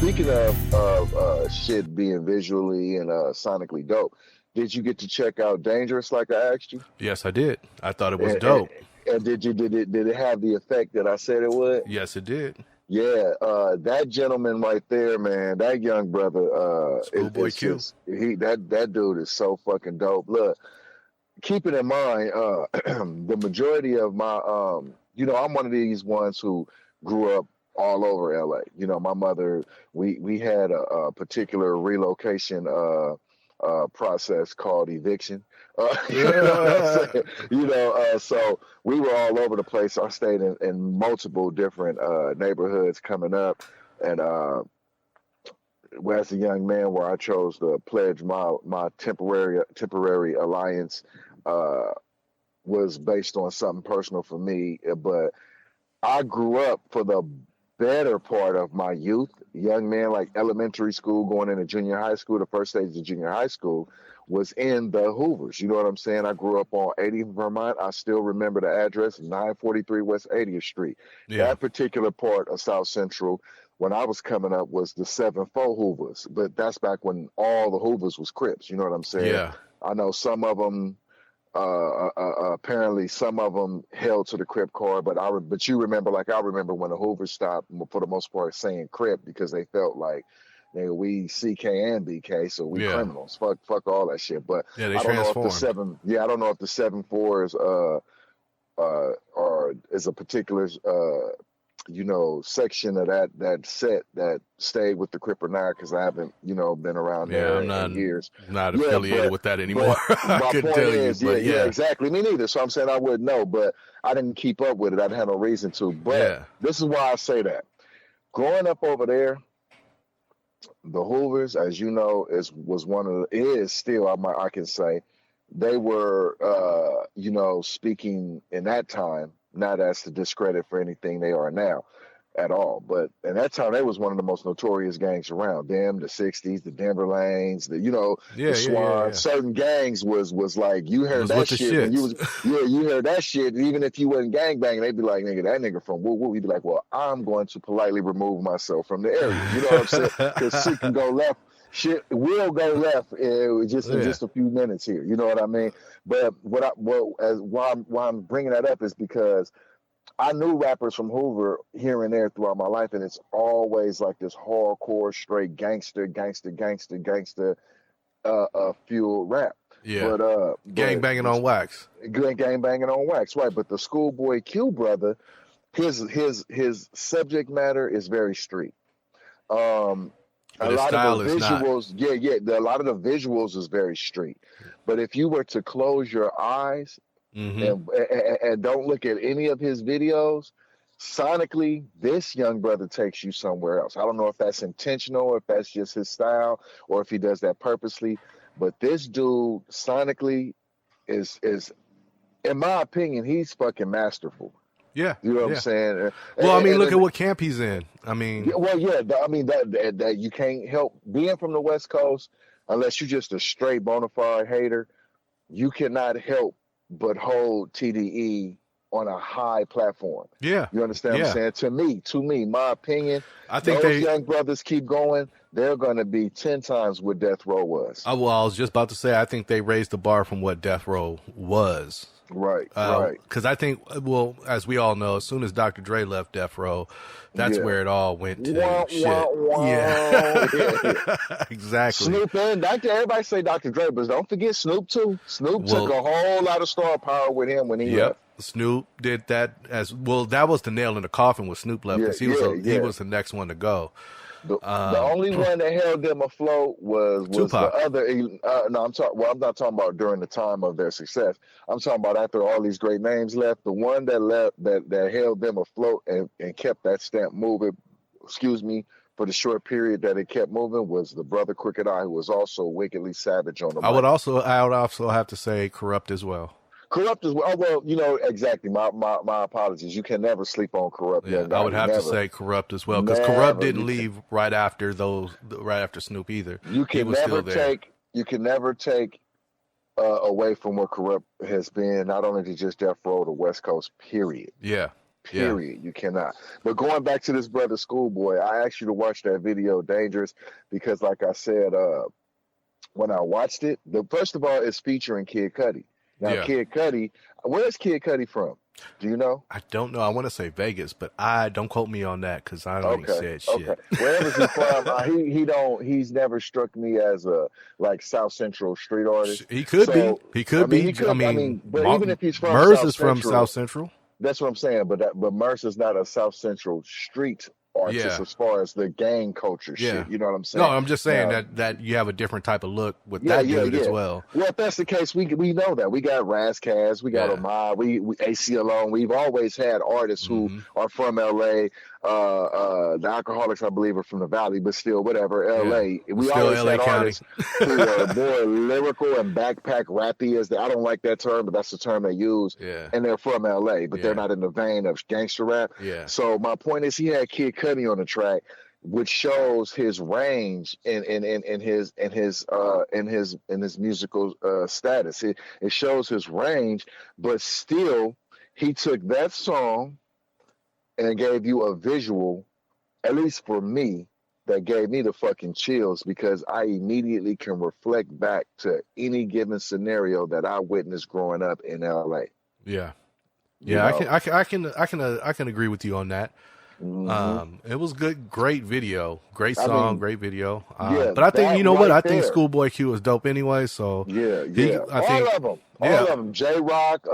Speaking of shit being visually and sonically dope, did you get to check out Dangerous like I asked you? Yes, I did. I thought it was And, dope. did it have the effect that I said it would? Yes, it did. Yeah, that gentleman right there, man, that young brother, Schoolboy it's Q. just that dude is so fucking dope. Look, keep it in mind, the majority of my, I'm one of these ones who grew up all over LA. My mother, we had a particular relocation process called eviction. You know what I'm saying? So we were all over the place. I stayed in multiple different neighborhoods coming up, and as a young man, where I chose to pledge my temporary alliance was based on something personal for me. But I grew up for the better part of my youth, young man, like elementary school, going into junior high school. The first stage of junior high school was in the Hoovers. You know what I'm saying? I grew up on 80th Vermont. I still remember the address, 943 West 80th Street. Yeah. That particular part of South Central, when I was coming up, was the 7-4 Hoovers. But that's back when all the Hoovers was Crips. You know what I'm saying? Yeah. I know some of them, apparently some of them held to the Crip card, but you remember, like I remember when the Hoovers stopped, for the most part, saying Crip because they felt like, we CK and BK, so we criminals. Fuck all that shit. But yeah, they I don't transformed. I don't know if the 7-4s or is a particular section of that set that stayed with the Crip or not, because I haven't been around there in years. Not affiliated with that anymore. My couldn't point tell is, you, yeah, exactly. Me neither. So I'm saying I wouldn't know, but I didn't keep up with it. I didn't have no reason to. But this is why I say that. Growing up over there, the Hoovers, as you know, is still, I can say, they were, speaking in that time, not as to discredit for anything they are now at all, but in that time, they was one of the most notorious gangs around. Them, the 60s, the Denver Lanes, the Swans. Yeah. Certain gangs was like, you heard that shit when you was, you heard that shit. Even if you wasn't gangbanging, they'd be like, nigga, that nigga from woo woo. He'd be like, well, I'm going to politely remove myself from the area. You know what I'm saying? Because shit can go left. Shit will go left in just a few minutes here. You know what I mean? But why I'm bringing that up is because I knew rappers from Hoover here and there throughout my life, and it's always like this hardcore, straight gangster fuel rap. Yeah. Gang banging on wax. Gang banging on wax, right? But the Schoolboy Q brother, his subject matter is very street. But a lot of the visuals, a lot of the visuals is very street. But if you were to close your eyes and don't look at any of his videos, sonically, this young brother takes you somewhere else. I don't know if that's intentional, or if that's just his style, or if he does that purposely. But this dude, sonically, is in my opinion, he's fucking masterful. Yeah, you know what I'm saying. Well, I mean, look at what camp he's in. I mean, that you can't help being from the West Coast unless you're just a straight bona fide hater. You cannot help but hold TDE on a high platform. Yeah, you understand what I'm saying? To me, my opinion, I think those young brothers keep going, they're going to be 10 times what Death Row was. I was just about to say, I think they raised the bar from what Death Row was. Right. Because I think, as we all know, as soon as Dr. Dre left Death Row, that's where it all went to shit. Yeah, exactly. Snoop and everybody say Dr. Dre, but don't forget Snoop too. Snoop took a whole lot of star power with him when he left. Snoop did that as well. That was the nail in the coffin when Snoop left, because he was the next one to go. The only one that held them afloat was Tupac. The other. I'm not talking about during the time of their success. I'm talking about after all these great names left. The one that left that held them afloat and kept that stamp moving. For the short period that it kept moving was the brother Crooked I, who was also wickedly savage on the mic. I would also have to say Corrupt as well. Corrupt as well. Oh, well, exactly. My apologies. You can never sleep on Corrupt. Yeah, I would have to say Corrupt as well, because Corrupt didn't leave right after Snoop either. You can never take away from what Corrupt has been, not only to just Death Row, the West Coast, period. Yeah. Period. You cannot. But going back to this brother Schoolboy, I asked you to watch that video, Dangerous, because like I said, when I watched it, first of all, it's featuring Kid Cudi. Now, Kid Cudi, where's Kid Cudi from? Do you know? I don't know. I want to say Vegas, but don't quote me on that because I don't even say shit. Okay. Wherever he's from, he's never struck me as a like South Central street artist. He could be. He could be. But even if he's from Murs South is from Central, South Central. That's what I'm saying. But Murs is not a South Central street artist as far as the gang culture shit. You know what I'm saying? No, I'm just saying that you have a different type of look with that dude as well. Well, if that's the case, we know that. We got Razzcast, we got Ahmad, we AC Alone. We've always had artists who are from LA. The Alcoholics, I believe, are from the Valley, but still, whatever, LA. We still always LA had County. artists who are more lyrical and backpack rappy. I don't like that term, but that's the term they use. And they're from LA, but they're not in the vein of gangster rap. So my point is, he had Kid Cudi on the track, which shows his range in his musical status. It shows his range, but still, he took that song and gave you a visual, at least for me, that gave me the fucking chills, because I immediately can reflect back to any given scenario that I witnessed growing up in LA. Yeah, I can agree with you on that. It was good, great video, great song, great video. But I think I think Schoolboy Q is dope anyway. So all of them, J-Rock.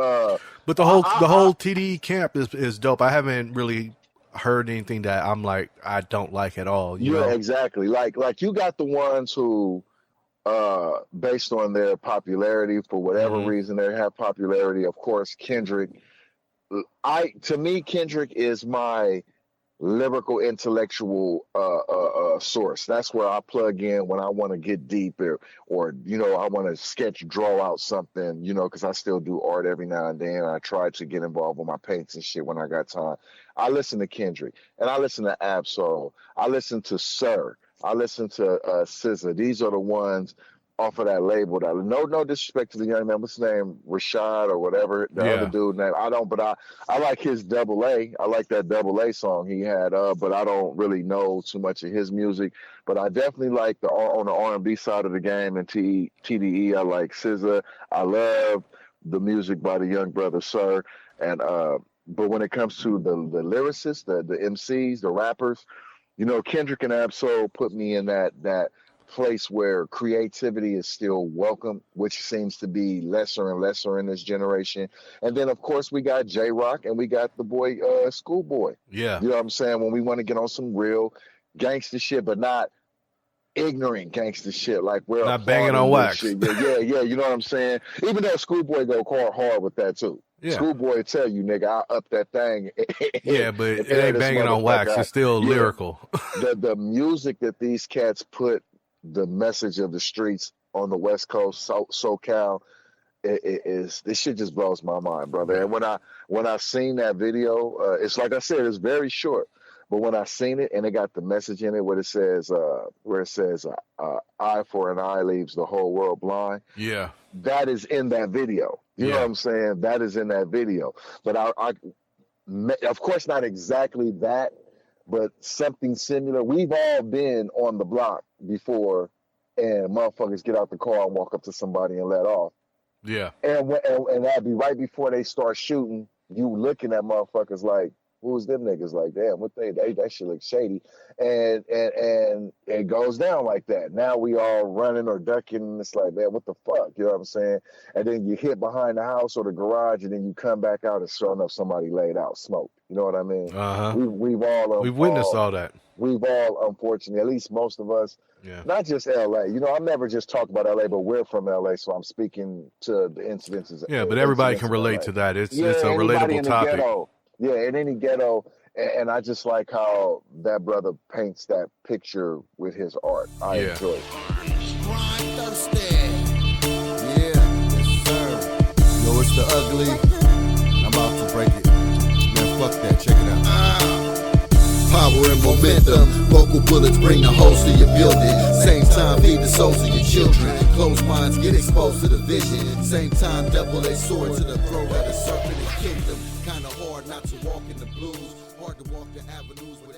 But the whole TDE camp is dope. I haven't really heard anything that I'm like I don't like at all. You know? Exactly. Like you got the ones who, based on their popularity, for whatever reason they have popularity. Of course, Kendrick. To me, Kendrick is my lyrical intellectual source. That's where I plug in when I want to get deep or I want to draw out something, because I still do art every now and then. I try to get involved with my paints and shit when I got time. I listen to Kendrick and I listen to Ab-Soul. I listen to Sir. I listen to SZA. These are the ones off of that label. That no disrespect to the young man, what's his name, Rashad or whatever the other dude name. I don't, but I like his Double A. I like that Double A song he had, but I don't really know too much of his music. But I definitely like on the R&B side of the game and TDE. I like SZA. I love the music by the young brother Sir. And but when it comes to the lyricists, the MCs, the rappers, Kendrick and Ab-Soul put me in that place where creativity is still welcome, which seems to be lesser and lesser in this generation. And then, of course, we got J-Rock and we got the boy Schoolboy. Yeah. You know what I'm saying? When we want to get on some real gangster shit, but not ignorant gangster shit, like we're not banging on wax. Shit. Yeah, you know what I'm saying? Even though Schoolboy go hard with that too. Yeah. Schoolboy tell you, nigga, I'll up that thing. Yeah, but it ain't banging on wax. It's still lyrical. The music that these cats put the message of the streets on the West Coast, SoCal, this shit just blows my mind, brother. And when I seen that video, it's like I said, it's very short. But when I seen it and it got the message in it where it says eye for an eye leaves the whole world blind. Yeah. That is in that video. You know what I'm saying? That is in that video. But I of course not exactly that, but something similar. We've all been on the block before and motherfuckers get out the car and walk up to somebody and let off. Yeah. And that'd be right before they start shooting, you looking at motherfuckers like, who's them niggas? Like, damn, what that shit looks shady. And it goes down like that. Now we all running or ducking, and it's like, man, what the fuck? You know what I'm saying? And then you hit behind the house or the garage, and then you come back out and sure enough somebody laid out smoked. You know what I mean? Uh-huh. We've witnessed all that. We've all, unfortunately, at least most of us, not just LA. I'm never just talking about LA, but we're from LA, so I'm speaking to the incidences. Yeah, but everybody can relate to that. It's a relatable topic. Yeah, in any ghetto, and I just like how that brother paints that picture with his art. I enjoy it. Yo, it's the ugly. I'm about to break it. Man, fuck that. Check it out. power and momentum. Vocal bullets bring the host to your building. Same time, feed the souls of your children. Closed minds get exposed to the vision. Same time, double-edged sword to the throat of the serpent and kingdom. Kinda hard not to walk in the blues. Hard to walk the avenues with